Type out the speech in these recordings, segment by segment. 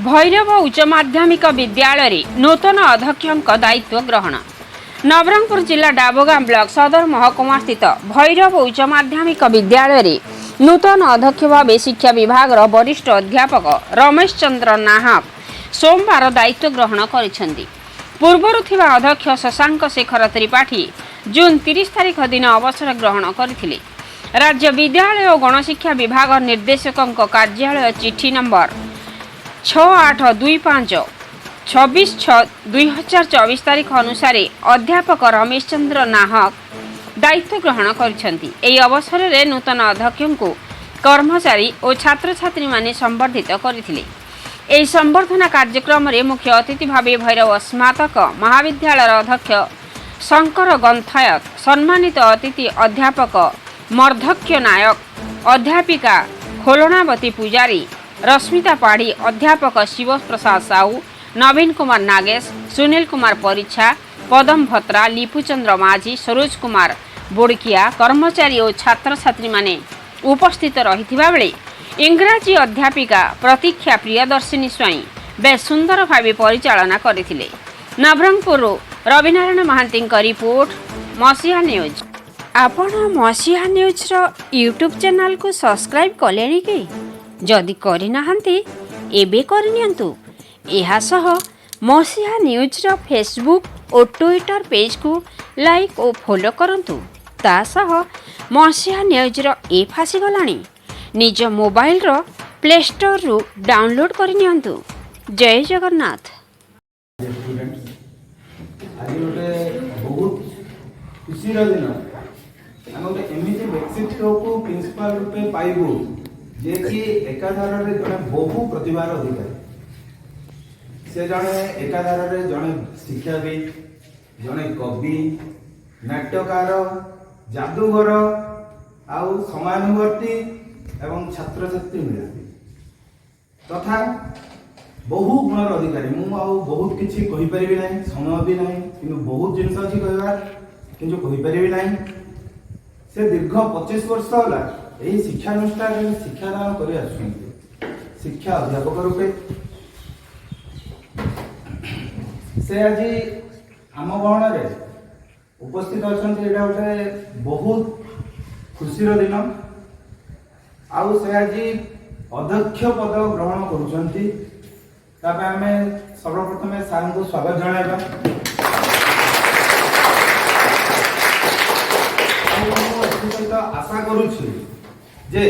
भैरव उच्च माध्यमिक विद्यालय नूतन अध्यक्ष दायित्व ग्रहण। नवरंगपुर जिला डाबोगां ब्लॉक सदर महकुमा स्थित भैरव उच्च माध्यमिक विद्यालय नूतन अध्यक्ष भाव शिक्षा विभाग वरिष्ठ अध्यापक रमेश चंद्र नाहक सोमवार दायित्व ग्रहण करिसेंती। पूर्वर थिबा अध्यक्ष शशांक शेखर त्रिपाठी जून 30 तारिख दिन अवसर ग्रहण करथिले। राज्य विद्यालय और गणशिक्षा विभाग निर्देशक कार्यालय चिठी नंबर 6825 26/6/2024 तारीख अनुसार अध्यापक रमेश चंद्र नाहक दायित्व ग्रहण करिसेंती। एही अवसर में नूतन अध्यक्ष को कर्मचारी और छात्र छात्री माने संबर्धित करथिले। एही संबर्धना कार्यक्रम में मुख्य अतिथि भावे भैरव स्नातक महाविद्यालय अध्यक्ष शंकर गंथायत, सम्मानित अतिथि अध्यापक मर्धक्य नायक, अध्यापिका खोलनावती पुजारी, रश्मिता पाढ़ी, अध्यापक शिव प्रसाद साहू, नवीन कुमार नागेश, सुनील कुमार परीक्षा, पदम भत्रा, लिपुचंद्र माझी, सरोज कुमार बोड़किया कर्मचारी और छात्र छात्री माने उपस्थित रहिथिबा बेले इंग्राजी अध्यापिका प्रतीक्षा प्रियदर्शिनी स्वाई बेस सुंदर भाव परिचालना करथिले। नवरंगपुर रविनारायण महांती रिपोर्ट मसीहा न्यूज। आपण मसीहा न्यूज रो यूट्यूब चैनल को सब्सक्राइब कलेनी कि जदि करि नाहंती एबे करनियंतु। एहा सह मसीहा न्यूज रो फेसबुक और ट्विटर पेज को लाइक और फॉलो करंतु। ता सह मसीहा न्यूज रो ऐप आसी गलानी। निज मोबाइल रो प्ले स्टोर रु डाउनलोड करनियंतु। जय जगन्नाथ। आज गोटे बहुत खुशी दिन आम गोटे एमती व्यक्तित्व को प्रिंसिपाल रूपे पाइबू जे कि एकाधार जड़े बहु प्रतिभार अधिकारी से जड़े एकाधार जड़े शिक्षाविद, जड़े कवि, नाट्यकार, जादूगर आउ समानुवर्ती एवं छात्र छात्री मिला तथा बहु गुणर अधिकारी। मु आउ बहुत किछि कहि परिबि नाही, समय भी नाही, किंतु बहुत जिंस अछि कहबार किंतु कहि परिबि नाही। से दीर्घ 25 वर्ष होला एही शिक्षानुष्ठान में शिक्षादान करि आछुंती शिक्षा अध्यापक रूपे। से आज आम गहन रे उपस्थित अछंती। एटा गोटे बहुत खुशीर दिन। आउ से आज अध्यक्ष पद ग्रहण करुछंती। तापे आमे सर्वप्रथमे सार को स्वागत जणाइबा। आशा करुछि जे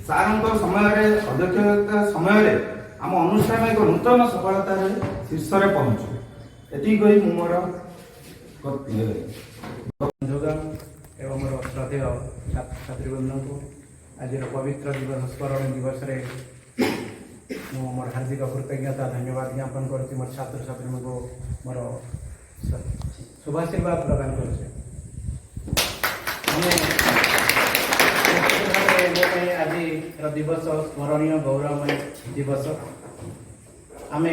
सार समय अध्यक्षता समय आम अनुष्ठान एक नूतन सफलता शीर्ष में पहुंचु। एति कही मु मोर एवं मोर श्रद्धेय छात्र छात्री बंधु को आज पवित्र दिवस स्मरण दिवस मोर हार्दिक कृतज्ञता धन्यवाद ज्ञापन करती। मोर छात्र छात्री को मोर शुभाशीर्वाद प्रदान कर आज दिवस स्मरणीय गौरवमय दिवस। आम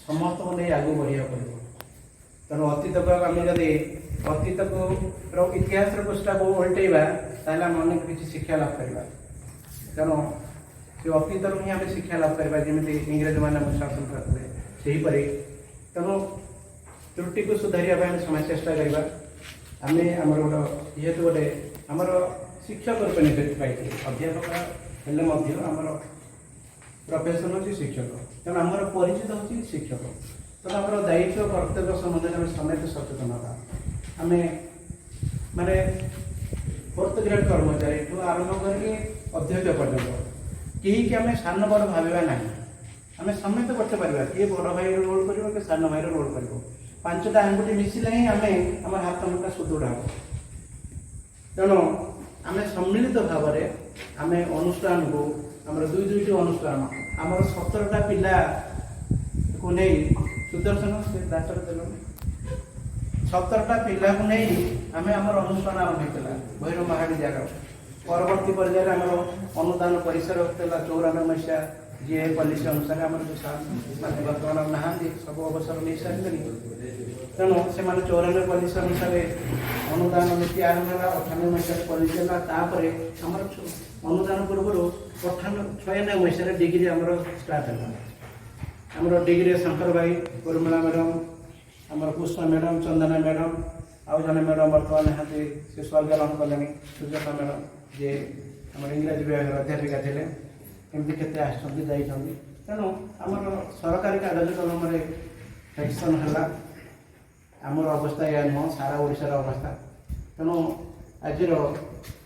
समस्त को नहीं आगू बढ़िया पड़ो। तेणु अतीत को आम जदि अतीत को इतिहास पृष्ठा को उल्टेवा ताहले आम अनेक किसी शिक्षा लाभ करवा। तेणु से अतीत ही आम शिक्षा लाभ करवा जमी इंग्रेज मैंने शासन करते सेहीपरि। तेणु त्रुटि को सुधारिया आम समय चेष्टा करवा। आम आमर गोटे जेहेतु गोटे आमर शिक्षक रूप नियुक्ति पाई अध्यापक हेल्ले आमर प्रोफेशन अच्छी शिक्षक। तेणु आमर परिचित होची शिक्षक। तेणु आमर दायित्व कर्तव्य संबंध में समेत सचेतन हाँ। आम माने 4th ग्रेड कर्मचारी ठू आरंभ करके अध्यक्ष पर्यटन कहीं आम सान बड़ भावा ना। आम समेत करते पार्बा किए बड़ भाई रोल कर कि सान भाई रोल कर 5टा आंगुठी मिसिले ही आम आम हाथ मुठा सुदृढ़ हम। तेणु आम सम्मिलित भाव में आम अनुष्ठान को आम 2-2टी अनुष्ठान आम 17टा पिला को नहीं सुदर्शन से डाक्टर देल 17टा पिला को नहीं आम आम अनुष्ठान आरंभ होता भैरव महाड़ी जगह। परवर्ती पर्यायर आम अनुदान परिसर होता 94 मसीहा जीए पॉलिसी अनुसार आम जो बर्तमान ना सब अवसर नहीं सारी। तेणु से 94 पॉलिसी अनुसार अनुदान नीति आरंभ है। 98 मसीह पॉलिसी है। आम अनुदान पूर्व 96 मसीह डिग्री आम स्टार्ट है। ଆମର ଡିଗ୍ରୀ ଶଙ୍କର ଭାଇ, ଉର୍ମିଳା ମ୍ୟାଡ଼ାମ୍, ଆମର ପୁଷ୍ପା ମ୍ୟାଡ଼ାମ୍, ଚନ୍ଦନା ମ୍ୟାଡ଼ାମ୍, ଆଉ ଜଣେ ମ୍ୟାଡ଼ାମ୍ ବର୍ତ୍ତମାନ ନାହାନ୍ତି, ସେ ସ୍ୱର୍ଗଲାଭ କଲେଣି, ସୁଜାତା ମ୍ୟାଡ଼ାମ୍, ଯିଏ ଆମର ଇଂରାଜୀ ବିଭାଗର ଅଧ୍ୟାପିକା ଥିଲେ। ଏମିତି କେତେ ଆସିଛନ୍ତି ଯାଇଛନ୍ତି। ତେଣୁ ଆମର ସରକାରୀ କାଗଜ କଲମରେ ସେକ୍ସନ୍ ହେଲା। ଆମର ଅବସ୍ଥା ଏହା ନୁହଁ, ସାରା ଓଡ଼ିଶାର ଅବସ୍ଥା। ତେଣୁ ଆଜିର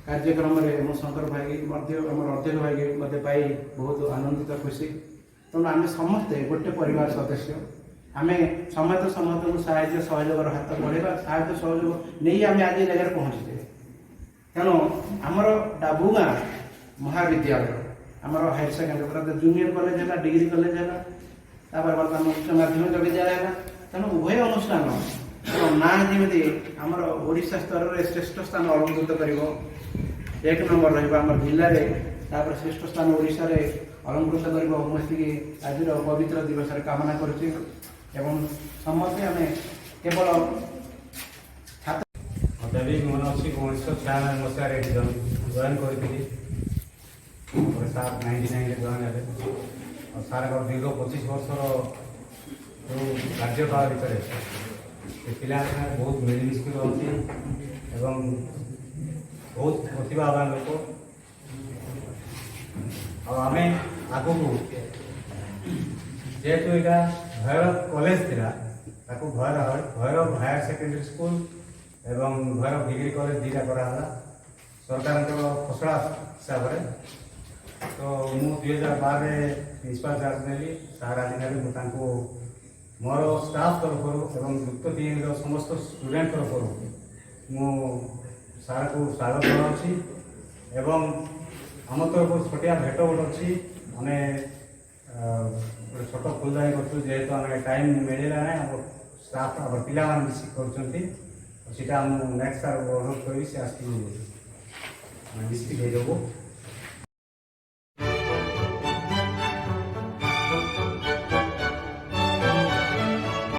କାର୍ଯ୍ୟକ୍ରମରେ ମୁଁ ଶଙ୍କର ଭାଇ ମଧ୍ୟ ଆମର ଅଧ୍ୟକ୍ଷ ଭାଇ ମୋତେ ପାଇ ବହୁତ ଆନନ୍ଦିତ, ଖୁସି। ତେଣୁ ଆମେ ସମସ୍ତେ ଗୋଟେ ପରିବାର ସଦସ୍ୟ। ଆମେ ସମସ୍ତେ ସମସ୍ତଙ୍କୁ ସାହାଯ୍ୟ ସହଯୋଗର ହାତ ବଢ଼େଇବା, ସାହାଯ୍ୟ ସହଯୋଗ ନେଇ ଆମେ ଆଜି ଜାଗାରେ ପହଞ୍ଚିଛେ। ତେଣୁ ଆମର ଡାବୁଗାଁ ମହାବିଦ୍ୟାଳୟ, ଆମର ହାୟର ସେକେଣ୍ଡାରୀ ଜୁନିୟର କଲେଜ ହେଲା, ଡିଗ୍ରୀ କଲେଜ ହେଲା, ତାପରେ ବର୍ତ୍ତମାନ ଉଚ୍ଚ ମାଧ୍ୟମିକ ବିଦ୍ୟାଳୟ ହେଲା। ତେଣୁ ଉଭୟ ଅନୁଷ୍ଠାନ ନାଁ ଯେମିତି ଆମର ଓଡ଼ିଶା ସ୍ତରରେ ଶ୍ରେଷ୍ଠ ସ୍ଥାନ ଅଳଙ୍କୃତ କରିବ, 1 ନମ୍ବର ରହିବ ଆମର ଜିଲ୍ଲାରେ, ତାପରେ ଶ୍ରେଷ୍ଠ ସ୍ଥାନ ଓଡ଼ିଶାରେ ଅଳଙ୍କୃତ କରିବ, ମୁଁ ଏତିକି ଆଜିର ପବିତ୍ର ଦିବସରେ କାମନା କରୁଛି। ଏବଂ ସମସ୍ତେ ଆମେ କେବଳ ମୋତେ ବି ମନେ ଅଛି 1996 ମସିହାରେ ଜଏନ୍ କରିଥିଲି। ସାର୍ 99ରେ ଜଏନ୍ ହେଲେ। ଆଉ ସାର୍ଙ୍କର ଦୀର୍ଘ 25 ବର୍ଷର ଯେଉଁ କାର୍ଯ୍ୟକାଳ ଭିତରେ ସେ ପିଲାଙ୍କ ସାଙ୍ଗରେ ବହୁତ ମିଳିମିଶି ରହନ୍ତି ଏବଂ ବହୁତ ପ୍ରତିଭାବାନ ଲୋକ। ଆଉ ଆମେ ଆଗକୁ ଯେହେତୁ ଏଇଟା ଭୈରବ କଲେଜ ଥିଲା, ତାକୁ ଭୈରବ ହାୟର ସେକେଣ୍ଡାରୀ ସ୍କୁଲ ଏବଂ ଭୈରବ ଡିଗ୍ରୀ କଲେଜ ଦୁଇଟା କରାହେଲା ସରକାରଙ୍କର ଖସଡ଼ା ହିସାବରେ। ତ ମୁଁ 2012ରେ ପ୍ରିନ୍ସିପାଲ ଚାର୍ଜ ନେଲି। ସାର୍ ଆଜି ନେଲେ, ମୁଁ ତାଙ୍କୁ ମୋର ଷ୍ଟାଫ୍ ତରଫରୁ ଏବଂ ଯୁକ୍ତ 3ର ସମସ୍ତ ଷ୍ଟୁଡେଣ୍ଟ ତରଫରୁ ମୁଁ ସାର୍କୁ ସ୍ୱାଗତ ଜଣାଉଛି। ଏବଂ ଆମ ତରଫରୁ ଛୋଟିଆ ଭେଟ ଗୋଟେ ଅଛି। ଆମେ ଗୋଟେ ଛୋଟ ଫୁଲଦାନୀ କରୁଛୁ, ଯେହେତୁ ଆମେ ଟାଇମ୍ ମିଳିଲା ନାହିଁ, ଆମ ଷ୍ଟାଫ୍ ଆମର ପିଲାମାନେ ମିଶି କରୁଛନ୍ତି। ସେଇଟା ମୁଁ ନେକ୍ସଟ ସାର୍ ଅନୁରୋଧ କରିବି, ସେ ଆସିକି ମିଶିକି ଦେଇଦେବୁ।